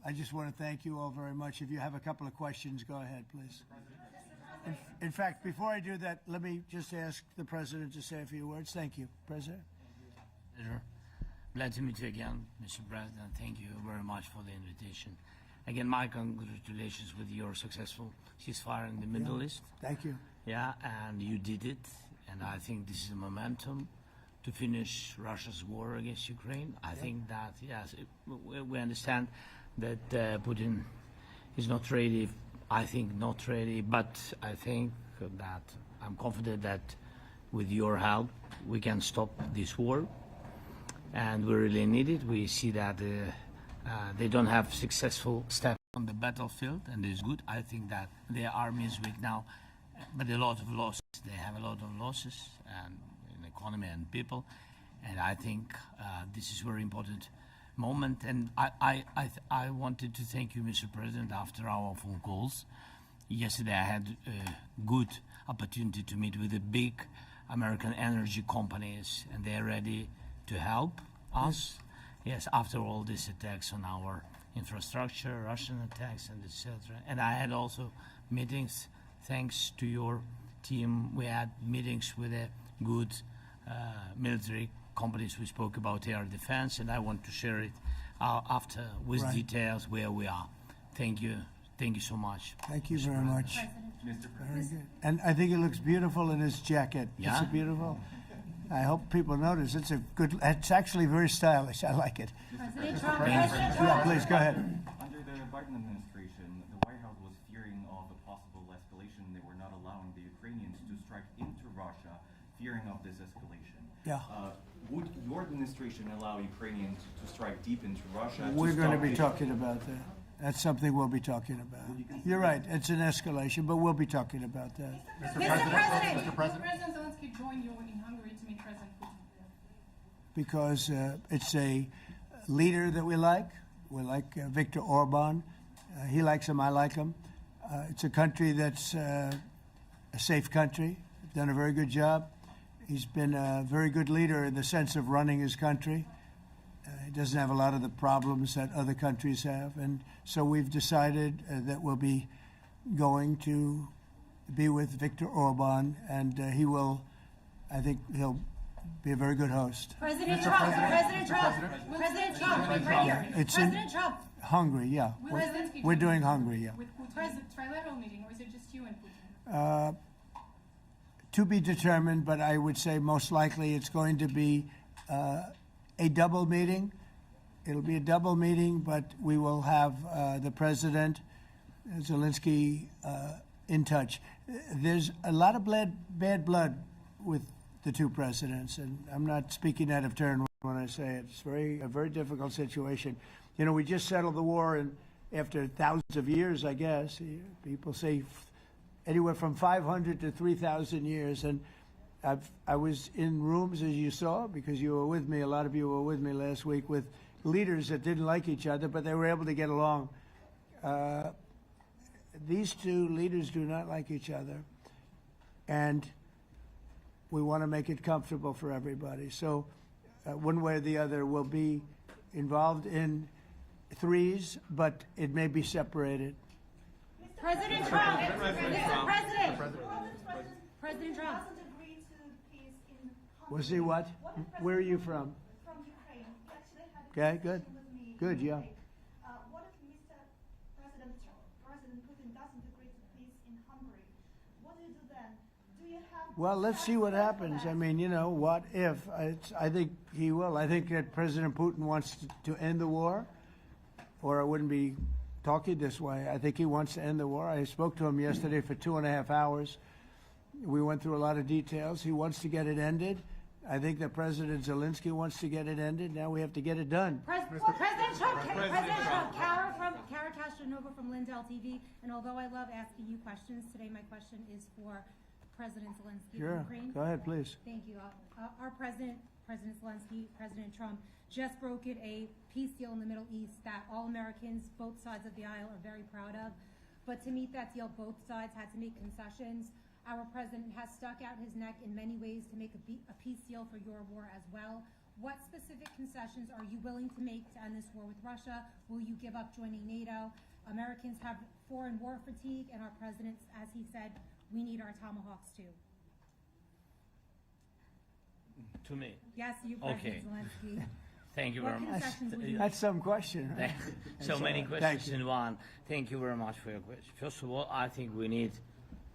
I just want to thank you all very much. If you have a couple of questions, go ahead, please. In fact, before I do that, let me just ask the President to say a few words. Thank you, President. Pleasure. Glad to meet you again, Mr. President. Thank you very much for the invitation. Again, my congratulations with your successful ceasefire in the Middle East. Thank you. Yeah, and you did it. And I think this is a momentum to finish Russia's war against Ukraine. I think that, yes, we understand that Putin is not ready. I think not ready, but I think that I'm confident that with your help, we can stop this war. And we really need it. We see that they don't have successful steps on the battlefield, and it's good. I think that their army is weak now, but a lot of losses. They have a lot of losses and in economy and people, and I think this is a very important moment. And I wanted to thank you, Mr. President, after our phone calls. Yesterday I had a good opportunity to meet with the big American energy companies, and they're ready to help us. Yes, after all these attacks on our infrastructure, Russian attacks, and etc. And I had also meetings, thanks to your team. We had meetings with a good military companies. We spoke about air defense, and I want to share it after with details where we are. Thank you. Thank you so much. Thank you very much. Mr. Very President. good. And I think it looks beautiful in his jacket. Yeah? Is it beautiful? I hope people notice. It's a good. It's actually very stylish. I like it. President Trump. Yeah, please go ahead. Under the Biden administration, the White House was fearing of a possible escalation. They were not allowing the Ukrainians to strike into Russia, fearing of this escalation. Yeah. Would your administration allow Ukrainians to strike deep into Russia? We're going to stop be the- talking about that. That's something we'll be talking about. You're right. It's an escalation, but we'll be talking about that. Mr. President. Will President Zelenskyy join you in Hungary to meet President Putin? Because it's a leader that we like. We like Viktor Orban. He likes him. I like him. It's a country that's a safe country. Done a very good job. He's been a very good leader in the sense of running his country. He doesn't have a lot of the problems that other countries have. And so we've decided that we'll be going to be with Viktor Orban, and he will, I think he'll be a very good host. President Trump. President Trump. President Trump. Right here. It's in President Trump. Hungary, yeah. Will Zelenskyy We're join doing you Hungary, yeah. With Putin? Is it a trilateral meeting, or is it just you and Putin? To be determined, but I would say most likely it's going to be a double meeting. It'll be a double meeting, but we will have the President, Zelenskyy, in touch. There's a lot of bad blood with the two presidents, and I'm not speaking out of turn when I say it. It's a very difficult situation. You know, we just settled the war, and after thousands of years, I guess. People say anywhere from 500 to 3,000 years, and I was in rooms, as you saw, because you were with me, a lot of you were with me last week, with leaders that didn't like each other, but they were able to get along. These two leaders do not like each other, and we want to make it comfortable for everybody. So one way or the other, we'll be involved in threes, but it may be separated. President Trump. Mr. President. President Trump. Was he what? Where are you from? From Ukraine. He actually had a Okay, good. conversation with me Good, yeah. today. What if President Putin doesn't agree to peace in Hungary? What do you do then? Do you have... Well, let's see what happens. I mean, you know, what if? I think he will. I think that President Putin wants to end the war, or I wouldn't be talking this way. I think he wants to end the war. I spoke to him yesterday for 2.5 hours. We went through a lot of details. He wants to get it ended. I think that President Zelenskyy wants to get it ended. Now we have to get it done. President Trump. President Trump. Kara Castronova from Lindell TV. And although I love asking you questions, today my question is for President Zelenskyy Sure. of Ukraine. Go ahead, please. Thank you. Our President Zelenskyy, President Trump, just brokered a peace deal in the Middle East that all Americans, both sides of the aisle, are very proud of. But to meet that deal, both sides had to make concessions. Our president has stuck out his neck in many ways to make a peace deal for your war as well. What specific concessions are you willing to make to end this war with Russia? Will you give up joining NATO? Americans have foreign war fatigue, and our president, as he said, we need our Tomahawks too. To me. Yes, you, Okay. President Zelensky. Thank you What very much. concessions will you That's some question, right? So many Thank questions you. in one. Thank you very much for your question. First of all, I think we need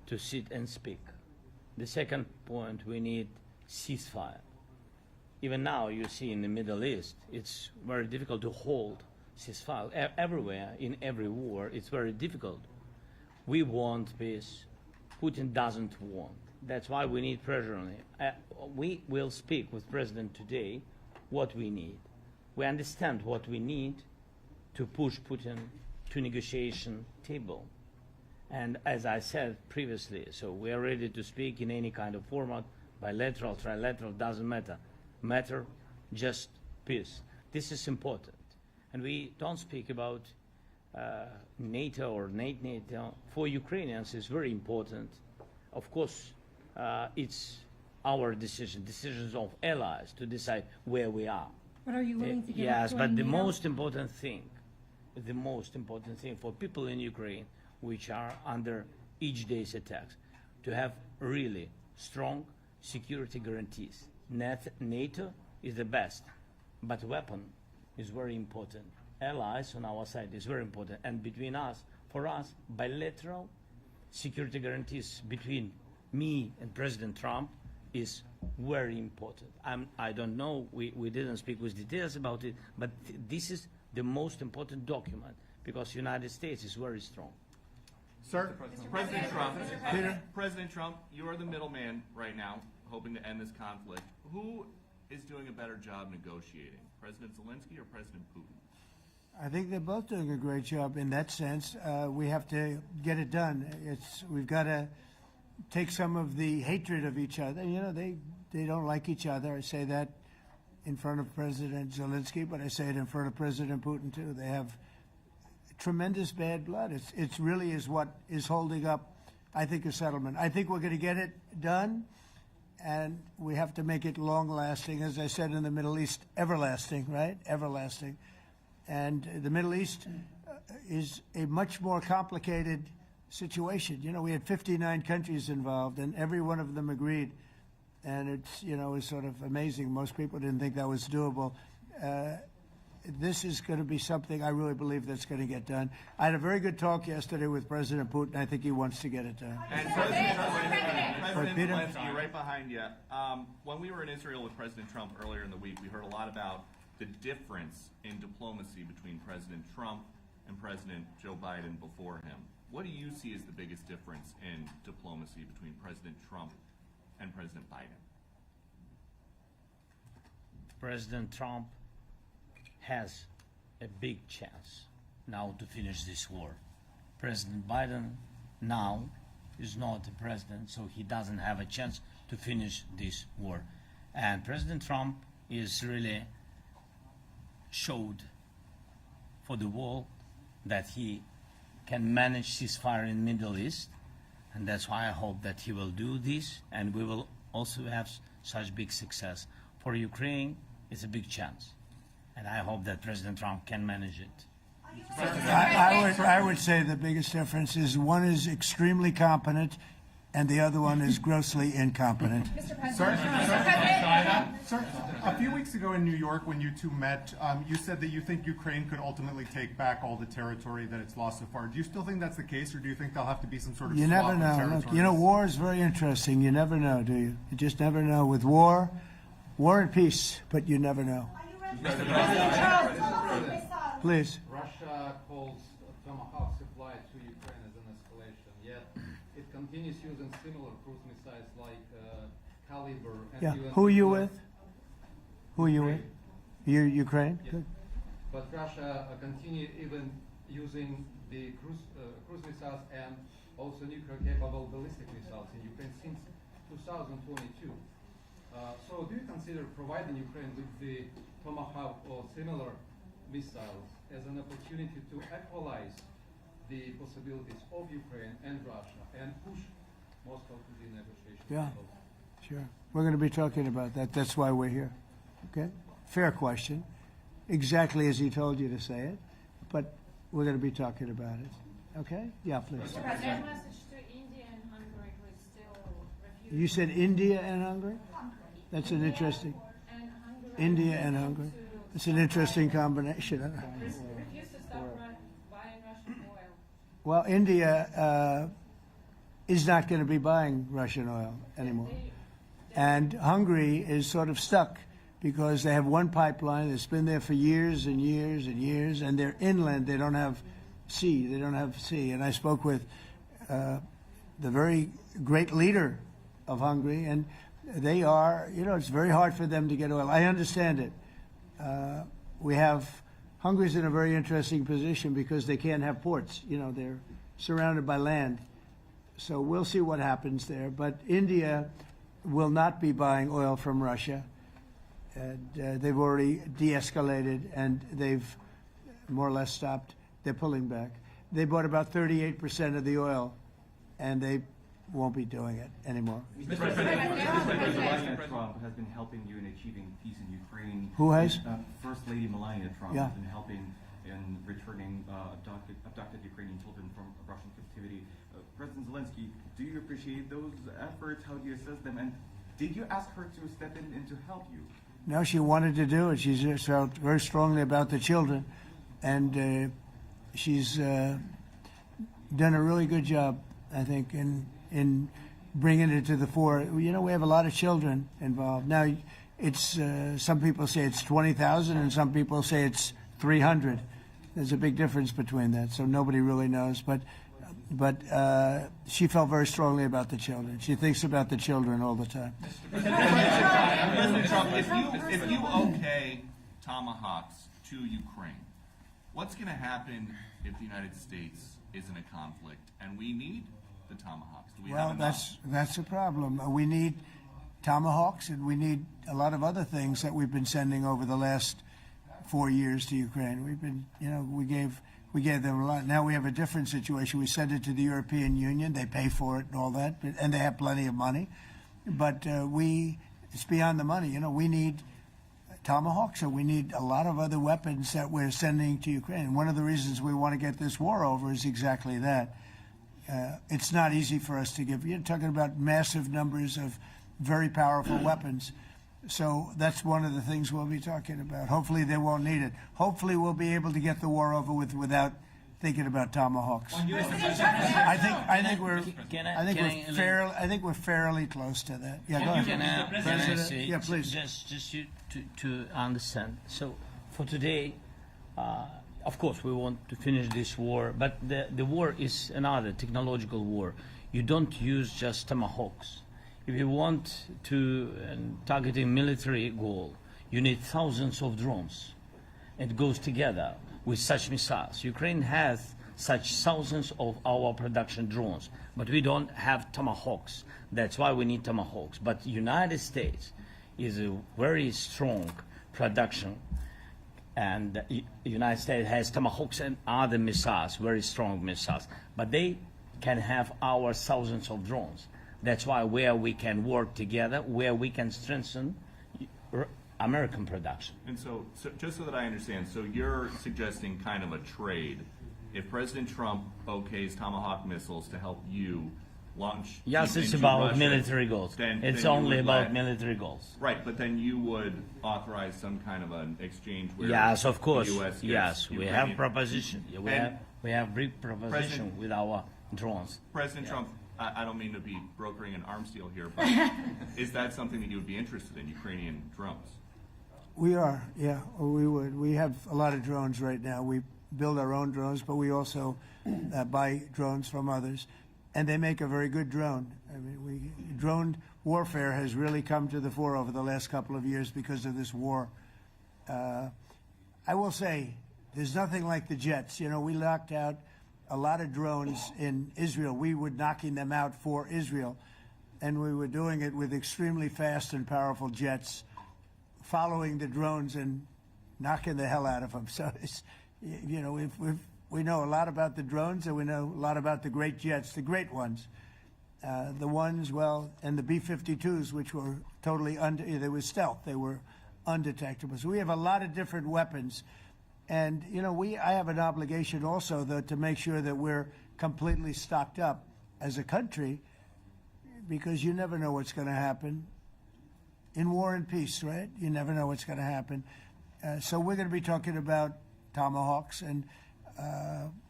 to sit and speak. The second point, we need ceasefire. Even now, you see in the Middle East, it's very difficult to hold ceasefire. Everywhere, in every war, it's very difficult. We want peace. Putin doesn't want. That's why we need pressure on him. We will speak with President today what we need. We understand what we need to push Putin to negotiation table. And as I said previously, so we are ready to speak in any kind of format, bilateral, trilateral, doesn't matter. Matter just peace. This is important. And we don't speak about NATO or NATO. For Ukrainians, it's very important. Of course, it's our decisions of allies to decide where we are. But are you willing to give up Yes, but joining the NATO? most important thing for people in Ukraine, which are under each day's attacks, to have really strong security guarantees. NATO is the best, but weapon is very important. Allies on our side is very important, and between us, for us, bilateral security guarantees between me and President Trump is very important. I don't know, we didn't speak with details about it, but this is the most important document because United States is very strong. Sir, President Trump, Peter? President Trump, you are the middleman right now, hoping to end this conflict. Who is doing a better job negotiating, President Zelenskyy or President Putin? I think they're both doing a great job in that sense. We have to get it done. We've got to take some of the hatred of each other. You know, they don't like each other. I say that in front of President Zelenskyy, but I say it in front of President Putin too. They have tremendous bad blood. It's really is what is holding up, I think, a settlement. I think we're going to get it done, and we have to make it long-lasting. As I said in the Middle East, everlasting, right? Everlasting. And the Middle East is a much more complicated situation. You know, we had 59 countries involved, and every one of them agreed. And it's, you know, it's sort of amazing. Most people didn't think that was doable. This is going to be something I really believe that's going to get done. I had a very good talk yesterday with President Putin. I think he wants to get it done. And President Peter? Zelenskyy, right behind you. When we were in Israel with President Trump earlier in the week, we heard a lot about the difference in diplomacy between President Trump and President Joe Biden before him. What do you see as the biggest difference in diplomacy between President Trump and President Biden? President Trump has a big chance now to finish this war. President Biden now is not the president, so he doesn't have a chance to finish this war. And President Trump is really showed for the world that he can manage ceasefire in the Middle East, and that's why I hope that he will do this, and we will also have such big success. For Ukraine, it's a big chance, and I hope that President Trump can manage it. I would say the biggest difference is one is extremely competent, and the other one is grossly incompetent. Mr. President. Sir, a few weeks ago in New York when you two met, you said that you think Ukraine could ultimately take back all the territory that it's lost so far. Do you still think that's the case, or do you think there'll have to be some sort of You swap never of know. territories? Look, you know, war is very interesting. You never know, do you? You just never know. With war and peace, but you never know. Are you ready? President Charles, Tomahawk missile. Please. Russia calls Tomahawk supply to Ukraine as an escalation, yet it continues using similar cruise missiles like Caliber and Yeah. even Who are you with? Who are you with? You Ukraine? Yes. Good. But Russia continue even using the cruise missiles and also nuclear-capable ballistic missiles in Ukraine since 2022. So do you consider providing Ukraine with the Tomahawk or similar missiles as an opportunity to equalize the possibilities of Ukraine and Russia and push Moscow to the negotiation Yeah. table? Sure. We're going to be talking about that. That's why we're here. Okay? fair question, exactly as he told you to say it, but we're going to be talking about it. Okay? Yeah, please. Mr. President, message to India and Hungary, who is still refusing. You said India and Hungary? That's an interesting. And Hungary India and Hungary. It's an interesting combination. refuse to stop buying Russian oil. Well, India is not going to be buying Russian oil anymore. And Hungary is sort of stuck because they have one pipeline that's been there for years and years and years, and they're inland. They don't have sea. They don't have sea. And I spoke with the very great leader of Hungary, and they are, it's very hard for them to get oil. I understand it. Hungary's in a very interesting position because they can't have ports. They're surrounded by land. So we'll see what happens there. But India will not be buying oil from Russia. And they've already de-escalated, and they've more or less stopped. They're pulling back. They bought about 38% of the oil, and they won't be doing it anymore. Mr. President, Melania Trump has been helping you in achieving peace in Ukraine. Who has? First Lady Melania Trump Yeah. has been helping in returning abducted Ukrainian children from Russian captivity. President Zelensky, do you appreciate those efforts? How do you assess them? And did you ask her to step in and to help you? No, she wanted to do it. She just felt very strongly about the children, and she's done a really good job, I think, in bringing it to the fore. We have a lot of children involved. Now, it's some people say it's 20,000, and some people say it's 300. There's a big difference between that, so nobody really knows. But she felt very strongly about the children. She thinks about the children all the time. President Trump, if you okay Tomahawks to Ukraine, what's going to happen if the United States is in a conflict and we need the Tomahawks? Do we have enough? That's a problem. We need Tomahawks, and we need a lot of other things that we've been sending over the last 4 years to Ukraine. We've been, we gave them a lot. Now we have a different situation. We send it to the European Union. They pay for it and all that, and they have plenty of money. But it's beyond the money. We need Tomahawks, and we need a lot of other weapons that we're sending to Ukraine. One of the reasons we want to get this war over is exactly that. It's not easy for us to give. You're talking about massive numbers of very powerful weapons. So that's one of the things we'll be talking about. Hopefully they won't need it. Hopefully we'll be able to get the war over with without thinking about Tomahawks. I think we're fairly close to that. Yeah, go ahead. Can I say, yeah, please. Just you to understand. So for today, of course, we want to finish this war, but the war is another technological war. You don't use just Tomahawks. If you want to target a military goal, you need thousands of drones. It goes together with such missiles. Ukraine has such thousands of our production drones, but we don't have Tomahawks. That's why we need Tomahawks. But United States is a very strong production, and the United States has Tomahawks and other missiles, very strong missiles, but they can have our thousands of drones. That's why where we can work together, where we can strengthen American production. And so just so that I understand, so you're suggesting kind of a trade. If President Trump okays Tomahawk missiles to help you launch Yes, it's into about Russia, military goals. It's only about military goals. Right, but then you would authorize some kind of an exchange where Yes, of course. the U.S. gets Yes, we Ukrainian. have proposition. We have brief proposition with our drones. President Trump, I don't mean to be brokering an arms deal here, but is that something that you would be interested in, Ukrainian drones? We are, yeah, we would. We have a lot of drones right now. We build our own drones, but we also buy drones from others, and they make a very good drone. I mean, drone warfare has really come to the fore over the last couple of years because of this war. I will say, there's nothing like the jets. We locked out a lot of drones in Israel. We were knocking them out for Israel, and we were doing it with extremely fast and powerful jets, following the drones and knocking the hell out of them. So it's, we know a lot about the drones, and we know a lot about the great jets, the great ones. The ones, and the B-52s, which were totally they were stealth. They were undetectable. So we have a lot of different weapons. And, you know, I have an obligation also, though, to make sure that we're completely stocked up as a country, because you never know what's going to happen. In war and peace, right? You never know what's going to happen. So we're going to be talking about Tomahawks, and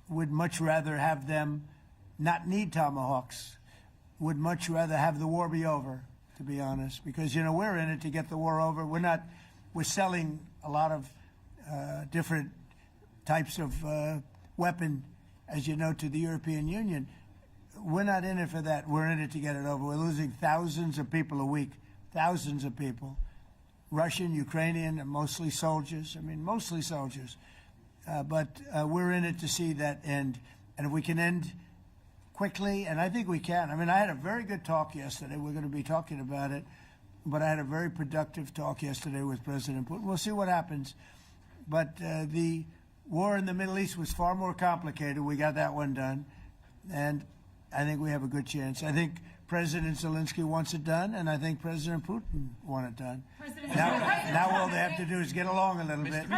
would much rather have them not need Tomahawks. Would much rather have the war be over, to be honest, because, you know, we're in it to get the war over. We're selling a lot of different types of weapon, as you know, to the European Union. We're not in it for that. We're in it to get it over. We're losing thousands of people a week, thousands of people, Russian, Ukrainian, and mostly soldiers. I mean, mostly soldiers. But we're in it to see that end. And if we can end quickly, and I think we can. I mean, I had a very good talk yesterday. We're going to be talking about it. But I had a very productive talk yesterday with President Putin. We'll see what happens. But the war in the Middle East was far more complicated. We got that one done. And I think we have a good chance. I think President Zelenskyy wants it done, and I think President Putin wants it done. Now all they have to do is get along a little bit. Can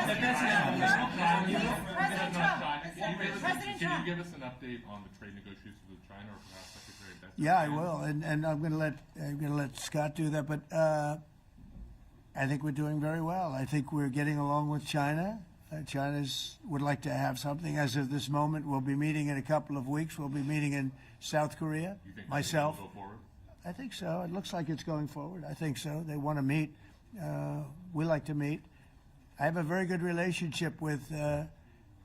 you give us an update on the trade negotiations with China, or perhaps Secretary Bessent? Yeah, I will, and I'm going to let Scott do that. But I think we're doing very well. I think we're getting along with China. China would like to have something. As of this moment, we'll be meeting in a couple of weeks. We'll be meeting in South Korea. You think myself. will go forward? I think so. It looks like it's going forward. I think so. They want to meet. We like to meet. I have a very good relationship with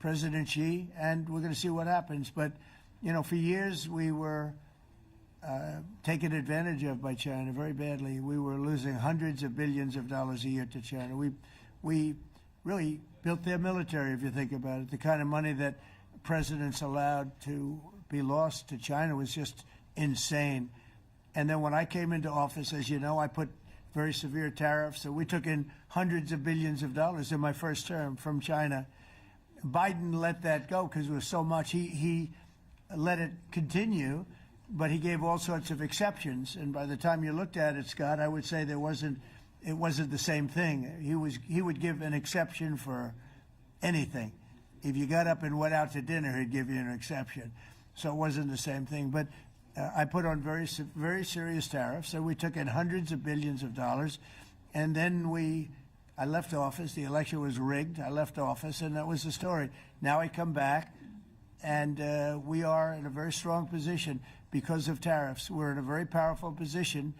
President Xi, and we're going to see what happens. But, you know, for years we were taken advantage of by China very badly. We were losing hundreds of billions of dollars a year to China. We really built their military, if you think about it. The kind of money that presidents allowed to be lost to China was just insane. And then when I came into office, as you know, I put very severe tariffs. So we took in hundreds of billions of dollars in my first term from China. Biden let that go because it was so much. He let it continue, but he gave all sorts of exceptions. And by the time you looked at it, Scott, I would say it wasn't the same thing. He would give an exception for anything. If you got up and went out to dinner, he'd give you an exception. So it wasn't the same thing. But I put on very serious tariffs, and we took in hundreds of billions of dollars. And then I left office. The election was rigged. I left office, and that was the story. Now I come back, and we are in a very strong position because of tariffs. We're in a very powerful position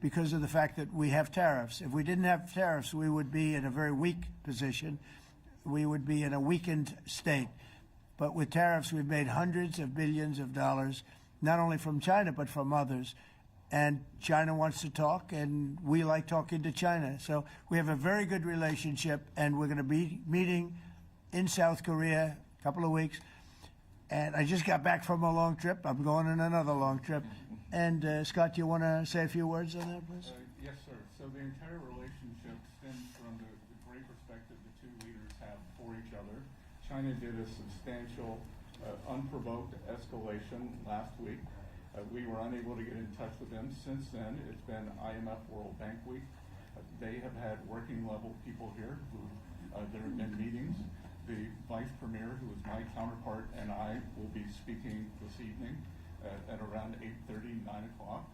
because of the fact that we have tariffs. If we didn't have tariffs, we would be in a very weak position. We would be in a weakened state. But with tariffs, we've made hundreds of billions of dollars, not only from China, but from others. And China wants to talk, and we like talking to China. So we have a very good relationship, and we're going to be meeting in South Korea a couple of weeks. And I just got back from a long trip. I'm going on another long trip. And Scott, do you want to say a few words on that, please? Yes, sir. So the entire relationship stems from the great respect that the two leaders have for each other. China did a substantial, unprovoked escalation last week. We were unable to get in touch with them. Since then, it's been IMF World Bank Week. They have had working level people here who there have been meetings. The Vice Premier, who is my counterpart, and I will be speaking this evening at around 8:30, 9 o'clock.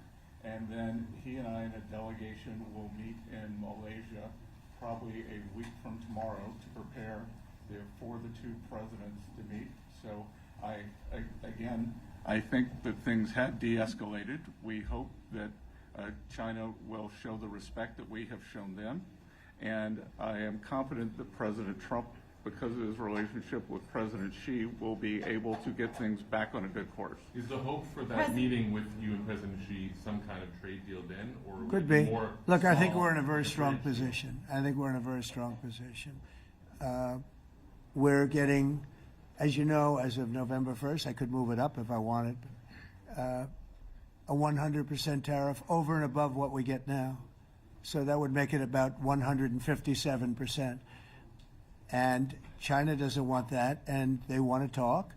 And then he and I and a delegation will meet in Malaysia probably a week from tomorrow to prepare for the two presidents to meet. So I think that things have de-escalated. We hope that China will show the respect that we have shown them. And I am confident that President Trump, because of his relationship with President Xi, will be able to get things back on a good course. Is the hope for that meeting with you and President Xi some kind of trade deal then, or would Could it be. more Look, I think small we're in a very strong differential? position. I think we're in a very strong position. We're getting, as you know, as of November 1st, I could move it up if I wanted, a 100% tariff over and above what we get now. So that would make it about 157%. And China doesn't want that, and they want to talk,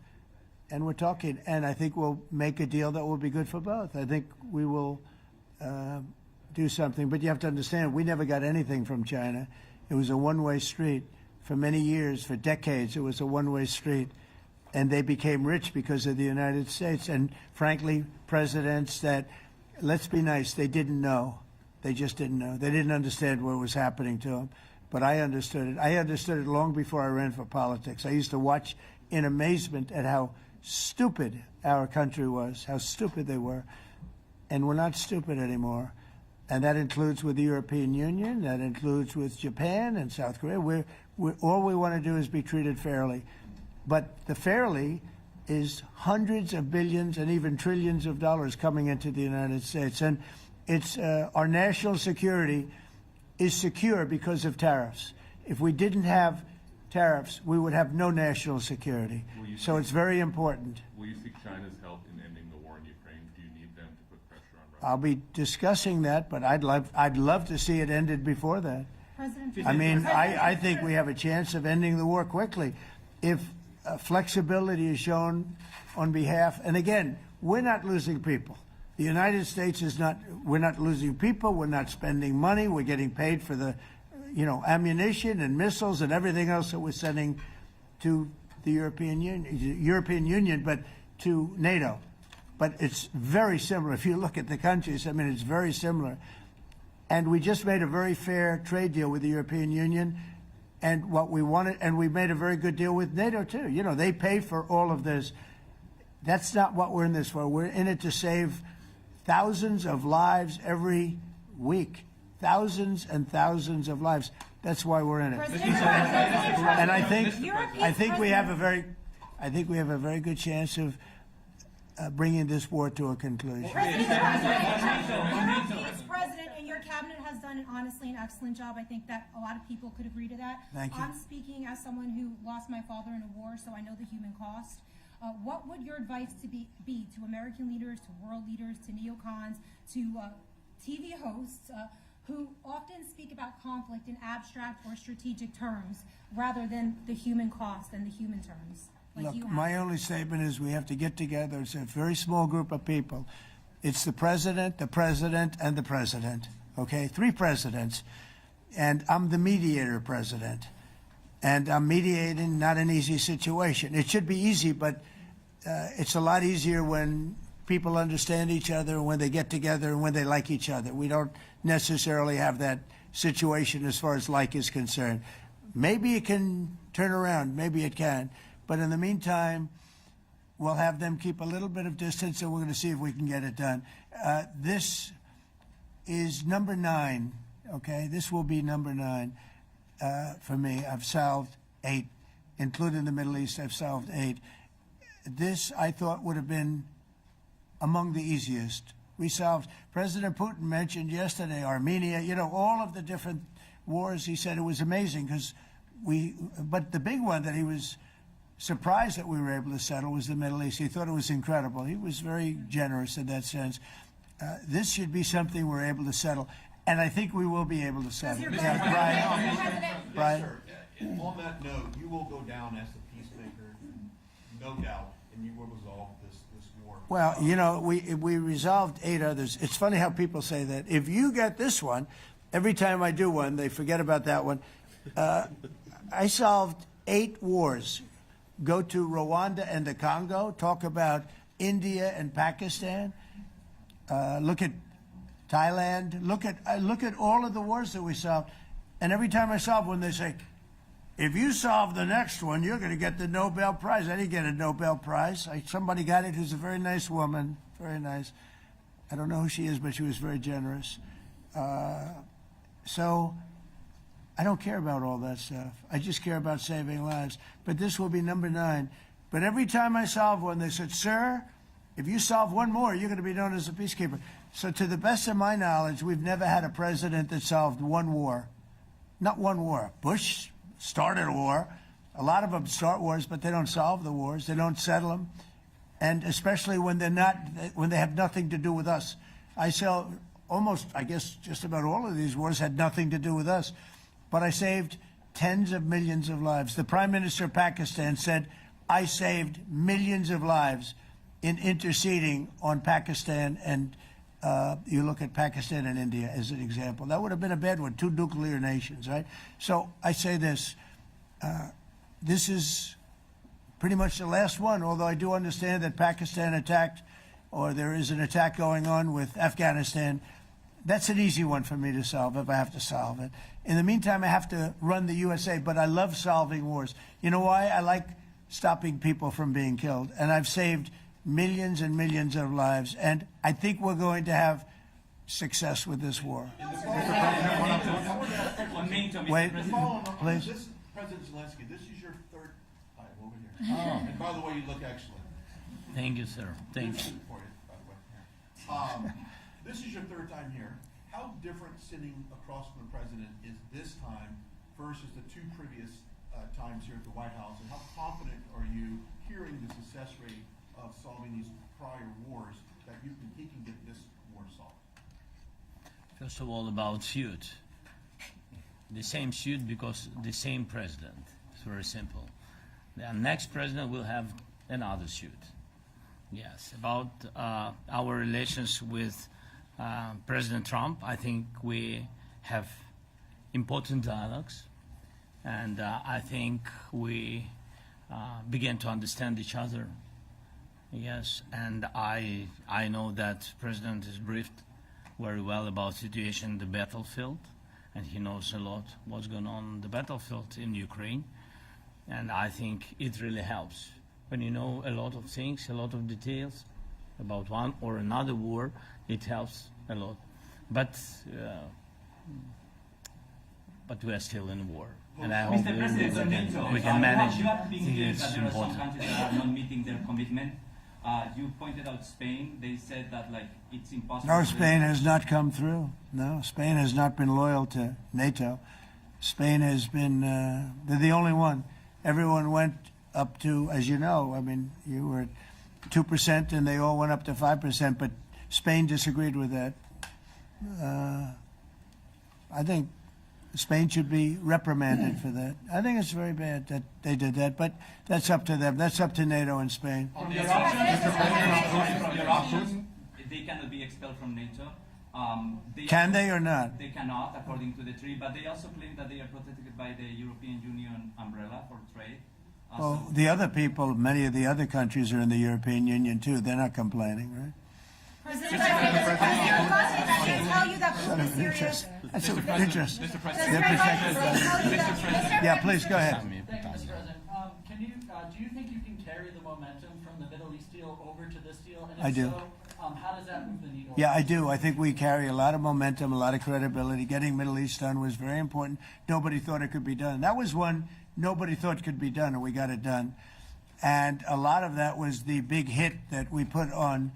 and we're talking. And I think we'll make a deal that will be good for both. I think we will do something. But you have to understand, we never got anything from China. It was a one-way street. For many years, for decades, it was a one-way street. And they became rich because of the United States. And frankly, presidents that, let's be nice, they didn't know. They just didn't know. They didn't understand what was happening to them. But I understood it. I understood it long before I ran for politics. I used to watch in amazement at how stupid our country was, how stupid they were. And we're not stupid anymore. And that includes with the European Union, that includes with Japan and South Korea. All we want to do is be treated fairly. But the fairly is hundreds of billions and even trillions of dollars coming into the United States. And it's our national security is secure because of tariffs. If we didn't have tariffs, we would have no national security. So it's very important. Will you seek China's help in ending the war in Ukraine? Do you need them to put pressure on Russia? I'll be discussing that, but I'd love to see it ended before that. I mean, I think we have a chance of ending the war quickly if flexibility is shown on behalf. And again, we're not losing people. The United States is not. We're not losing people. We're not spending money. We're getting paid for the, ammunition and missiles and everything else that we're sending to the European Union, but to NATO. But it's very similar. If you look at the countries, I mean, it's very similar. And we just made a very fair trade deal with the European Union, and what we wanted, and we made a very good deal with NATO too. They pay for all of this. That's not what we're in this for. We're in it to save thousands of lives every week. Thousands and thousands of lives. That's why we're in it. And I think we have a very good chance of bringing this war to a conclusion. Europe's president and your cabinet has done honestly an excellent job. I think that a lot of people could agree to that. Thank you. I'm speaking as someone who lost my father in a war, so I know the human cost. What would your advice be to American leaders, to world leaders, to neocons, to TV hosts who often speak about conflict in abstract or strategic terms rather than the human cost and the human terms? Look, my only statement is we have to get together. It's a very small group of people. It's the president, and the president. Okay, 3 presidents. And I'm the mediator president. And I'm mediating not an easy situation. It should be easy, but it's a lot easier when people understand each other, when they get together, and when they like each other. We don't necessarily have that situation as far as like is concerned. Maybe it can turn around. Maybe it can. But in the meantime, we'll have them keep a little bit of distance, and we're going to see if we can get it done. This is number 9, okay? This will be number 9 for me. I've solved 8, including the Middle East. I've solved 8. This, I thought, would have been among the easiest. We solved, President Putin mentioned yesterday Armenia, all of the different wars. He said it was amazing because but the big one that he was surprised that we were able to settle was the Middle East. He thought it was incredible. He was very generous in that sense. This should be something we're able to settle, and I think we will be able to settle. Brian? Yes, sir. On that note, you will go down as the peacemaker, no doubt, and you will resolve this war. Well, we resolved 8 others. It's funny how people say that. If you get this one, every time I do one, they forget about that one. I solved 8 wars. Go to Rwanda and the Congo, talk about India and Pakistan, look at Thailand, look at all of the wars that we solved. And every time I solve one, they say, if you solve the next one, you're going to get the Nobel Prize. I didn't get a Nobel Prize. Somebody got it who's a very nice woman, very nice. I don't know who she is, but she was very generous. So I don't care about all that stuff. I just care about saving lives. But this will be number 9. But every time I solve one, they said, sir, if you solve one more, you're going to be known as a peacekeeper. So to the best of my knowledge, we've never had a president that solved one war. Not one war. Bush started a war. A lot of them start wars, but they don't solve the wars. They don't settle them. And especially when they have nothing to do with us. I guess just about all of these wars had nothing to do with us. But I saved tens of millions of lives. The Prime Minister of Pakistan said, I saved millions of lives in interceding on Pakistan and You look at Pakistan and India as an example. That would have been a bad one, two nuclear nations, right? So I say this, this is pretty much the last one, although I do understand that Pakistan attacked, or there is an attack going on with Afghanistan. That's an easy one for me to solve if I have to solve it. In the meantime, I have to run the USA, but I love solving wars. You know why? I like stopping people from being killed, and I've saved millions and millions of lives, and I think we're going to have success with this war. Wait, please. This, President Zelenskyy, this is your third time over here. And by the way, you look excellent. Thank you, sir. Thank you. For you, by the way. This is your third time here. How different sitting across from the president is this time versus the two previous times here at the White House? And how confident are you hearing the success rate of solving these prior wars that he can get this war solved? First of all, about suit. The same suit because the same president. It's very simple. The next president will have another suit. Yes. About our relations with President Trump, I think we have important dialogues, and I think we begin to understand each other. Yes, and I know that President is briefed very well about situation in the battlefield, and he knows a lot what's going on the battlefield in Ukraine, and I think it really helps when you know a lot of things, a lot of details about one or another war. It helps a lot, but we are still in war, and I hope we can manage. You have been clear It's that there are some important. countries that are not meeting their commitment. You pointed out Spain. They said that it's impossible. No, Spain has not come through. No, Spain has not been loyal to NATO. Spain has been, they're the only one. Everyone went up to, as you know, I mean, you were at 2% and they all went up to 5%, but Spain disagreed with that. I think Spain should be reprimanded for that. I think it's very bad that they did that, but that's up to them. That's up to NATO and Spain. They cannot be expelled from NATO. Can they or not? They cannot, according to the treaty, but they also claim that they are protected by the European Union umbrella for trade. Well, the other people, many of the other countries are in the European Union too. They're not complaining, right? President, I tell you that Putin is serious. That's of interest. Mr. They're President. protected. Yeah, please go ahead. Thank you, Mr. President. Do you think you can carry the momentum from the Middle East deal over to this deal? And if I do. So, how does that move the needle? Yeah, I do. I think we carry a lot of momentum, a lot of credibility. Getting Middle East done was very important. Nobody thought it could be done. That was one nobody thought could be done, and we got it done. And a lot of that was the big hit that we put on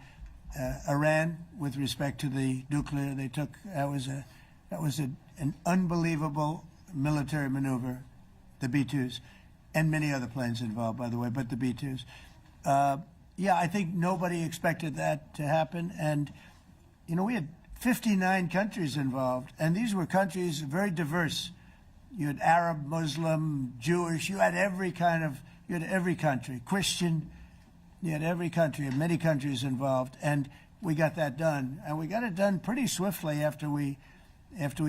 Iran with respect to the nuclear. They took that was an unbelievable military maneuver, the B-2s, and many other planes involved, by the way, but the B-2s. Yeah, I think nobody expected that to happen, and you know we had 59 countries involved, and these were countries very diverse. You had Arab, Muslim, Jewish. You had every country, Christian. You had every country, and many countries involved, and we got that done. And we got it done pretty swiftly after we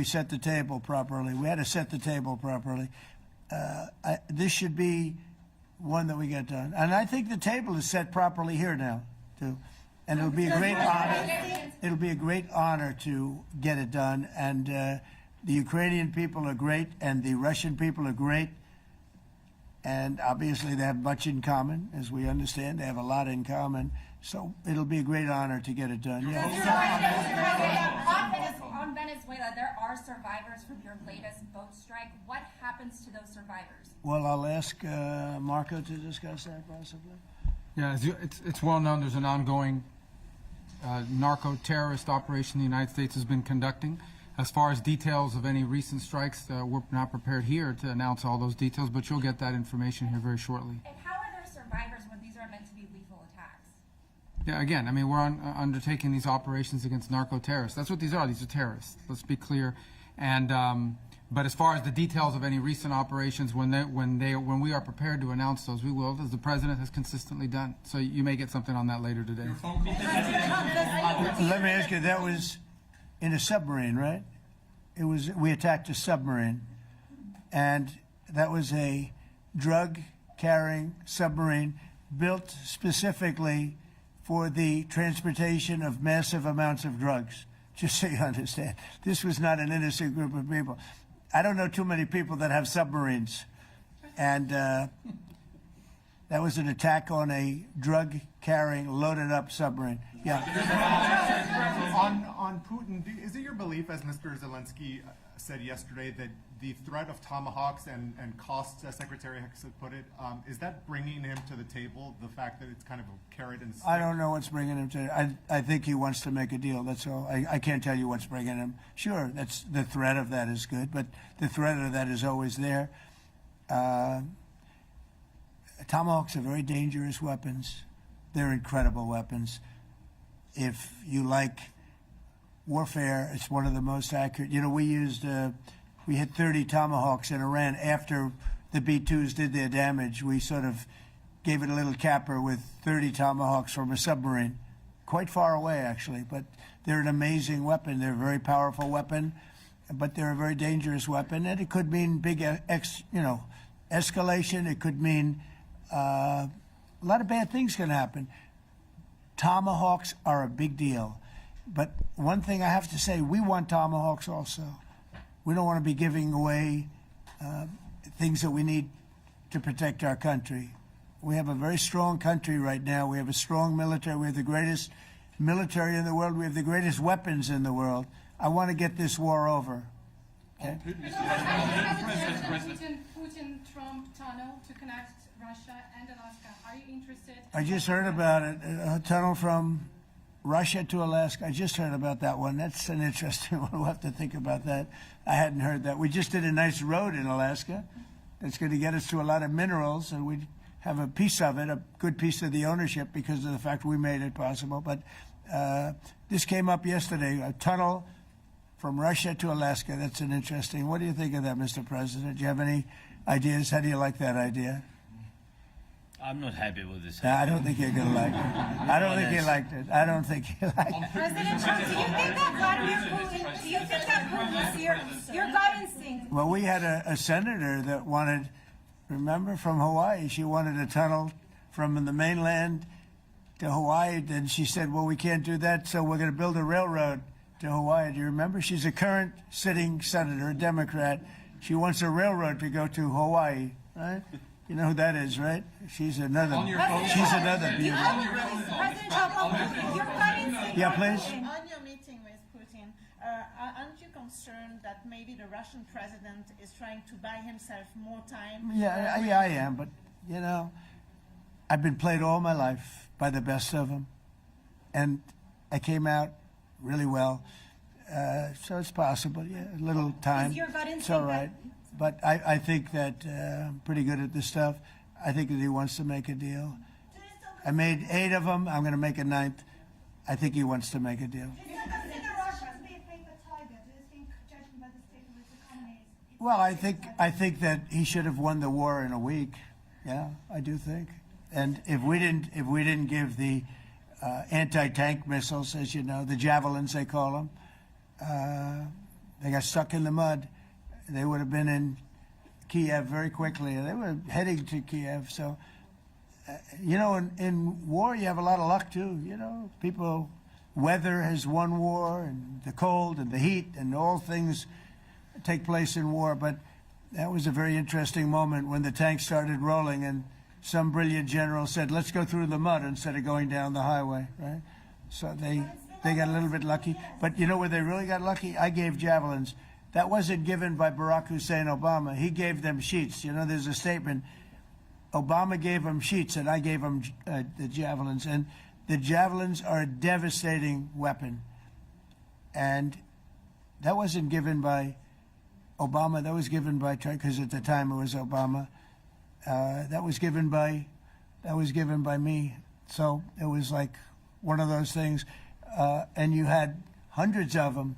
set the table properly. We had to set the table properly. This should be one that we get done. And I think the table is set properly here now, too. And it'll be a great honor. It'll be a great honor to get it done. And the Ukrainian people are great, and the Russian people are great. And obviously they have much in common, as we understand. They have a lot in common. So it'll be a great honor to get it done. Yeah. On Venezuela, there are survivors from your latest boat strike. What happens to those survivors? Well, I'll ask Marco to discuss that possibly. Yeah, it's well known there's an ongoing narco-terrorist operation the United States has been conducting. As far as details of any recent strikes, we're not prepared here to announce all those details, but you'll get that information here very shortly. And how are there survivors when these are meant to be lethal attacks? Yeah, again, I mean, we're undertaking these operations against narco-terrorists. That's what these are. These are terrorists. Let's be clear. And But as far as the details of any recent operations, when we are prepared to announce those, we will, as the president has consistently done. So you may get something on that later today. Let me ask you, that was in a submarine, right? We attacked a submarine, and that was a drug-carrying submarine built specifically for the transportation of massive amounts of drugs, just so you understand. This was not an innocent group of people. I don't know too many people that have submarines, and that was an attack on a drug-carrying, loaded-up submarine. Yeah. On Putin, is it your belief, as Mr. Zelenskyy said yesterday, that the threat of tomahawks and costs, as Secretary Hicks had put it, is that bringing him to the table, the fact that it's kind of a carrot and stick? I don't know what's bringing him to I think he wants to make a deal, that's all. I can't tell you what's bringing him. Sure, that's the threat of that is good, but the threat of that is always there. Tomahawks are very dangerous weapons. They're incredible weapons. If you like warfare, it's one of the most accurate. You know, we hit 30 Tomahawks in Iran after the B-2s did their damage. We sort of gave it a little capper with 30 Tomahawks from a submarine, quite far away actually, but they're an amazing weapon. They're a very powerful weapon, but they're a very dangerous weapon, and it could mean big, escalation. It could mean a lot of bad things can happen. Tomahawks are a big deal. But one thing I have to say, we want Tomahawks also. We don't want to be giving away things that we need to protect our country. We have a very strong country right now. We have a strong military. We have the greatest military in the world. We have the greatest weapons in the world. I want to get this war over. Okay? Putin-Trump tunnel to connect Russia and Alaska. Are you interested? I just heard about it. A tunnel from Russia to Alaska. I just heard about that one. That's an interesting one. We'll have to think about that. I hadn't heard that. We just did a nice road in Alaska that's going to get us to a lot of minerals, and we have a piece of it, a good piece of the ownership because of the fact we made it possible. But this came up yesterday, a tunnel from Russia to Alaska. That's an interesting. What do you think of that, Mr. President? Do you have any ideas? How do you like that idea? I'm not happy with this. I don't think you're going to like it. I don't think you liked it. I don't think you liked it. President Trump, do you think that Vladimir Putin, do you think that Putin is your gut instinct? Well, we had a senator that wanted, remember, from Hawaii, she wanted a tunnel from the mainland to Hawaii. Then she said, well, we can't do that, so we're going to build a railroad to Hawaii. Do you remember? She's a current sitting senator, a Democrat. She wants a railroad to go to Hawaii, right? You know who that is, right? She's another beauty. President Trump, your gut instinct. Yeah, please. On your meeting with Putin, aren't you concerned that maybe the Russian president is trying to buy himself more time? Yeah, I am, but, you know, I've been played all my life by the best of them, and I came out really well. So it's possible, yeah, a little time. Is your gut instinct it's all right. But I think that I'm pretty good at this stuff. I think that he wants to make a deal. I made 8 of them. I'm going to make a 9th. I think he wants to make a deal. Well, I think that he should have won the war in a week. Yeah, I do think. And if we didn't give the anti-tank missiles, as you know, the javelins they call them, they got stuck in the mud. They would have been in Kiev very quickly. They were heading to Kiev. So, you know, in war, you have a lot of luck, too. You know, weather has won war, and the cold and the heat and all things take place in war. But that was a very interesting moment when the tanks started rolling and some brilliant general said, let's go through the mud instead of going down the highway, right? So they got a little bit lucky. But you know where they really got lucky? I gave javelins. That wasn't given by Barack Hussein Obama. He gave them sheets. You know, there's a statement. Obama gave them sheets, and I gave them the javelins. And the javelins are a devastating weapon. And that wasn't given by Obama. That was given by, because at the time it was Obama. That was given by me. So it was like one of those things. And you had hundreds of them.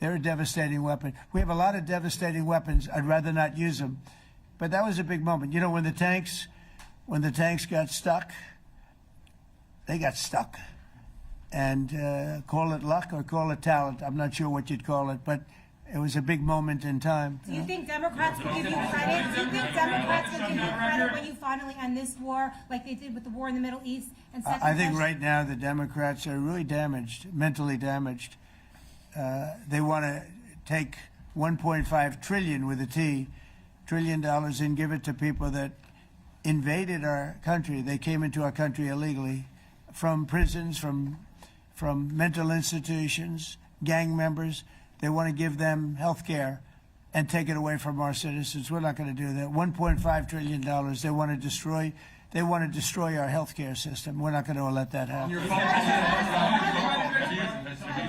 They're a devastating weapon. We have a lot of devastating weapons. I'd rather not use them. But that was a big moment. You know, when the tanks got stuck, they got stuck. And call it luck or call it talent. I'm not sure what you'd call it, but it was a big moment in time. Do you think Democrats will give you credit? Do you think Democrats will give you credit when you finally end this war, like they did with the war in the Middle East? And I think right now the Democrats are really damaged, mentally damaged. They want to take $1.5 trillion with a T, $1 trillion and give it to people that invaded our country. They came into our country illegally from prisons, from mental institutions, gang members. They want to give them health care and take it away from our citizens. We're not going to do that. $1.5 trillion. They want to destroy. They want to destroy our health care system. We're not going to let that happen. Do you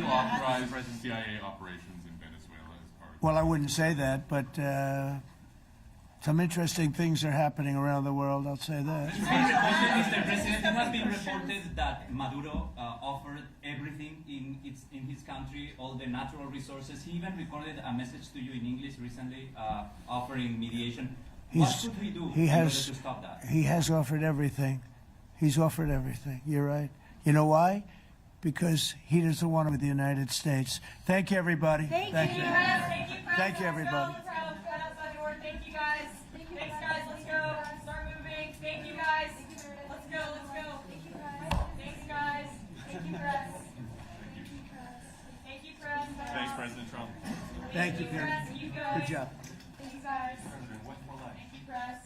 authorize CIA operations in Venezuela as part of? Well, I wouldn't say that, but some interesting things are happening around the world. I'll say that. Mr. President, it has been reported that Maduro offered everything in his country, all the natural resources. He even recorded a message to you in English recently, offering mediation. What could we do in order to stop that? He has offered everything. He's offered everything. You're right. You know why? Because he doesn't want to with the United States. Thank you, everybody. Thank you. Thank you, everybody. Thank you, guys. Thanks, guys. Let's go. Start moving. Thank you, guys. Let's go. Thank you, guys. Thanks, guys. Thank you, press. Thank you, press. Thanks, President Trump. Thank you, Kim. Press. You guys. Good job. Thank you, guys. Thank you, press.